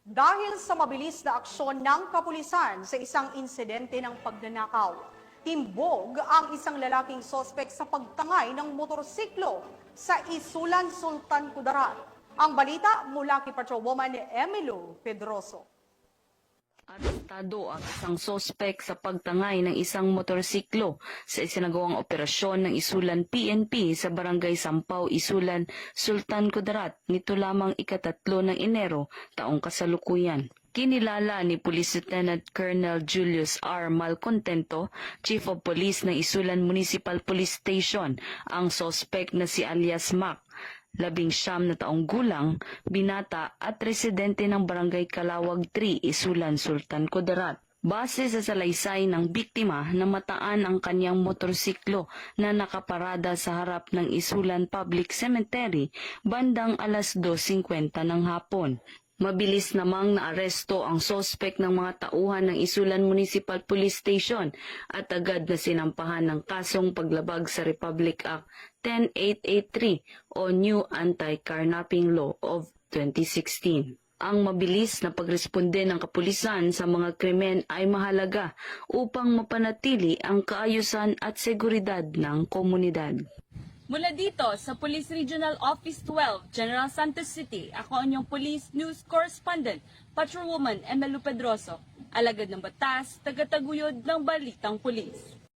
Dahil sa mabilis na aksyon ng kapulisan sa isang insidente ng pagnanakaw, timbog ang isang lalaking sospek sa pagtangay ng motorsiklo sa Isulan, Sultan Kudarat. Ang balita mula kay Patrolwoman Emilio Pedroso. Arestado ang isang sospek sa pagtangay ng isang motorsiklo sa isinagawang operasyon ng Isulan PNP sa Barangay Sampaw, Isulan, Sultan Kudarat nito lamang ika-3 ng Enero taong kasalukuyan. Kinilala ni Police Lieutenant Colonel Julius R. Malcontento, Chief of Police ng Isulan Municipal Police Station, ang sospek na si alias Mac, 19 na taong gulang, binata at residente ng Barangay Kalawag 3, Isulan, Sultan Kudarat. Base sa salaysay ng biktima na mataan ang kanyang motorsiklo na nakaparada sa harap ng Isulan Public Cemetery bandang alas 2:50 ng hapon. Mabilis namang naaresto ang sospek ng mga tauhan ng Isulan Municipal Police Station at agad na sinampahan ng kasong paglabag sa Republic Act 10883 o New Anti-Carnapping Law of 2016. Ang mabilis na pagresponde ng kapulisan sa mga krimen ay mahalaga upang mapanatili ang kaayusan at seguridad ng komunidad. Mula dito sa Police Regional Office 12, General Santos City, ako ang inyong Police News Correspondent, Patrolwoman Emilio Pedroso, alagad ng batas, tagataguyod ng balitang pulis.